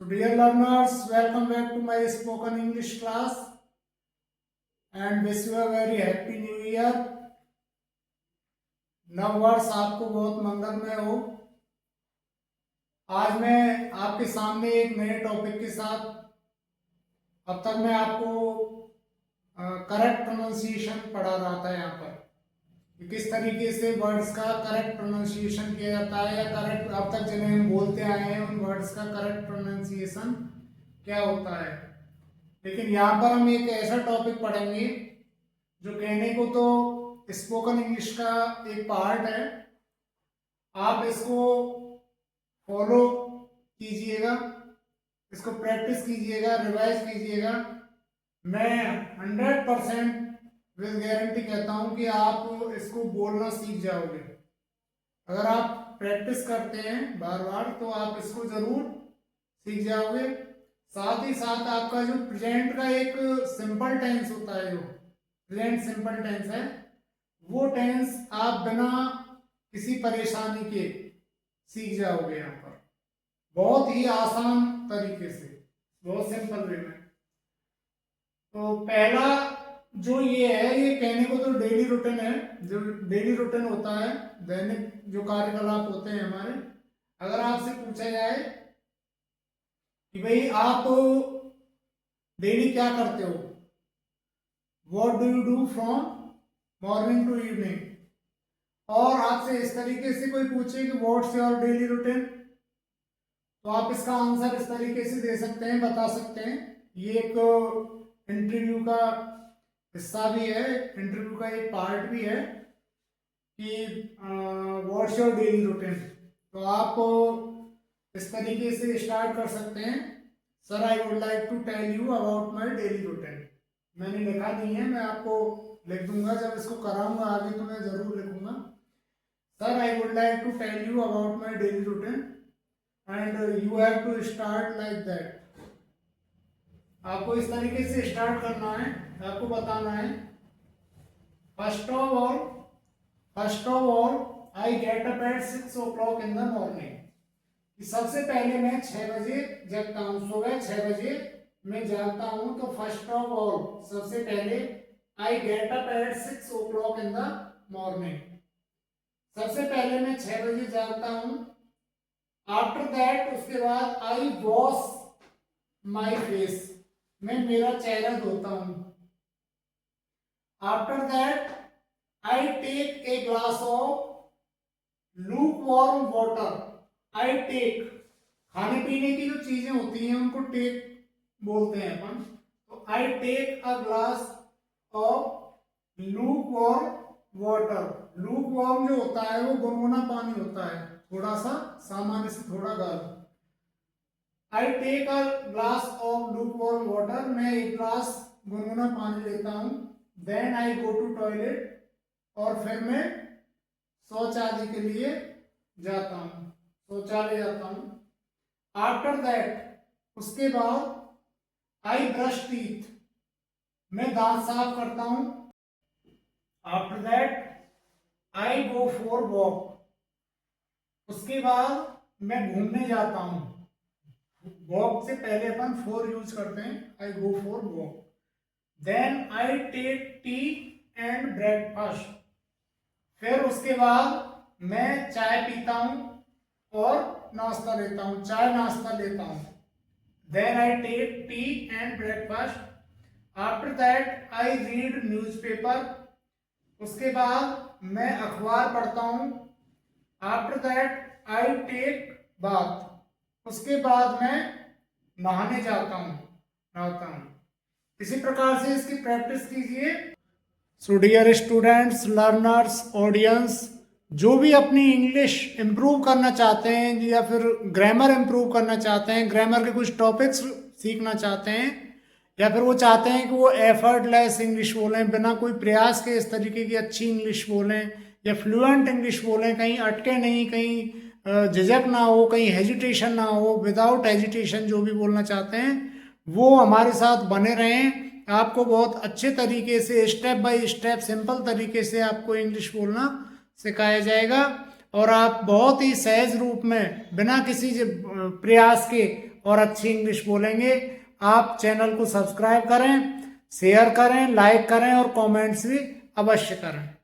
So dear learners, welcome back to my spoken English class and wish you a very happy new year. नव वर्ष आपको बहुत मंगलमय हो। आज मैं आपके सामने एक नए टॉपिक के साथ, अब तक मैं आपको करेक्ट प्रोनाउंसिएशन पढ़ा रहा था यहाँ पर कि किस तरीके से वर्ड्स का करेक्ट प्रोनाउंसिएशन किया जाता है या करेक्ट अब तक जिन्हें हम बोलते आए हैं उन वर्ड्स का करेक्ट प्रोनाउंसिएशन क्या होता है। लेकिन यहाँ पर हम एक ऐसा टॉपिक पढ़ेंगे जो कहने को तो स्पोकन इंग्लिश का एक पार्ट है। आप इसको फॉलो कीजिएगा, इसको प्रैक्टिस कीजिएगा, रिवाइज कीजिएगा। मैं 100% विद गारंटी कहता हूँ कि आप इसको बोलना सीख जाओगे। अगर आप प्रैक्टिस करते हैं बार बार तो आप इसको जरूर सीख जाओगे। साथ ही साथ आपका जो प्रेजेंट का एक सिंपल टेंस होता है, जो प्रेजेंट सिंपल टेंस है, वो टेंस आप बिना किसी परेशानी के सीख जाओगे यहाँ पर बहुत ही आसान तरीके से, बहुत सिंपल वे में। तो पहला जो ये है, ये कहने को तो डेली रूटीन है, जो डेली रूटीन होता है, दैनिक जो कार्यकलाप होते हैं हमारे। अगर आपसे पूछा जाए कि भाई आप डेली क्या करते हो, what do you do from morning to evening, और आपसे इस तरीके से कोई पूछे कि व्हाट्स योर डेली रूटीन, तो आप इसका आंसर इस तरीके से दे सकते हैं, बता सकते हैं। ये एक इंटरव्यू का हिस्सा भी है, इंटरव्यू का एक पार्ट भी है कि व्हाट्स योर डेली रूटीन। तो आप इस तरीके से स्टार्ट कर सकते हैं, sir I would like to tell you about my daily routine. मैंने लिखा नहीं है, मैं आपको लिख दूंगा, जब इसको कराऊंगा आगे तो मैं जरूर लिखूंगा। Sir I would like to tell you about my daily routine and you have to start like that. आपको इस तरीके से स्टार्ट करना है, आपको बताना है first of all I get up at 6 o'clock in the morning. सबसे पहले मैं 6 बजे जगता हूँ, सुबह 6 बजे मैं जागता हूँ। तो फर्स्ट ऑफ ऑल सबसे पहले I get up at 6 o'clock in the morning, सबसे पहले मैं 6 बजे जागता हूँ। आफ्टर दैट उसके बाद आई वॉश माई फेस, मैं मेरा चेहरा धोता हूँ। After that I take a glass of lukewarm water. I take, खाने पीने की जो चीजें होती हैं उनको टेक बोलते हैं अपन। तो I take a glass of lukewarm water. Lukewarm जो होता है वो गुनगुना पानी होता है, थोड़ा सा सामान्य से थोड़ा गर्म। I take a glass of lukewarm water, मैं एक ग्लास गुनगुना पानी लेता हूँ। Then I go to toilet, और फिर मैं शौच आदि के लिए जाता हूँ, शौचालय जाता हूँ। आफ्टर दैट उसके बाद आई ब्रश टीथ, मैं दांत साफ करता हूँ। After that I go for walk, उसके बाद मैं घूमने जाता हूँ। वॉक से पहले अपन फॉर यूज करते हैं, I go for walk. Then I take tea and breakfast, फिर उसके बाद मैं चाय पीता हूँ और नाश्ता लेता हूँ, चाय नाश्ता लेता हूँ। Then I take tea and breakfast. After that I read newspaper, उसके बाद मैं अखबार पढ़ता हूँ। After that I take bath, उसके बाद मैं नहाने जाता हूँ, नहाता हूँ। इसी प्रकार से इसकी प्रैक्टिस कीजिए। So dear students, learners, audience, जो भी अपनी इंग्लिश इम्प्रूव करना चाहते हैं या फिर ग्रामर इम्प्रूव करना चाहते हैं, ग्रामर के कुछ टॉपिक्स सीखना चाहते हैं, या फिर वो चाहते हैं कि वो एफर्टलेस इंग्लिश बोलें, बिना कोई प्रयास के इस तरीके की अच्छी इंग्लिश बोलें या फ्लुएंट इंग्लिश बोलें, कहीं अटके नहीं, कहीं झिझक ना हो, कहीं हेजिटेशन ना हो, विदाउट हेजिटेशन जो भी बोलना चाहते हैं वो हमारे साथ बने रहें। आपको बहुत अच्छे तरीके से स्टेप बाय स्टेप सिंपल तरीके से आपको इंग्लिश बोलना सिखाया जाएगा, और आप बहुत ही सहज रूप में बिना किसी प्रयास के और अच्छी इंग्लिश बोलेंगे। आप चैनल को सब्सक्राइब करें, शेयर करें, लाइक करें और कमेंट्स भी अवश्य करें।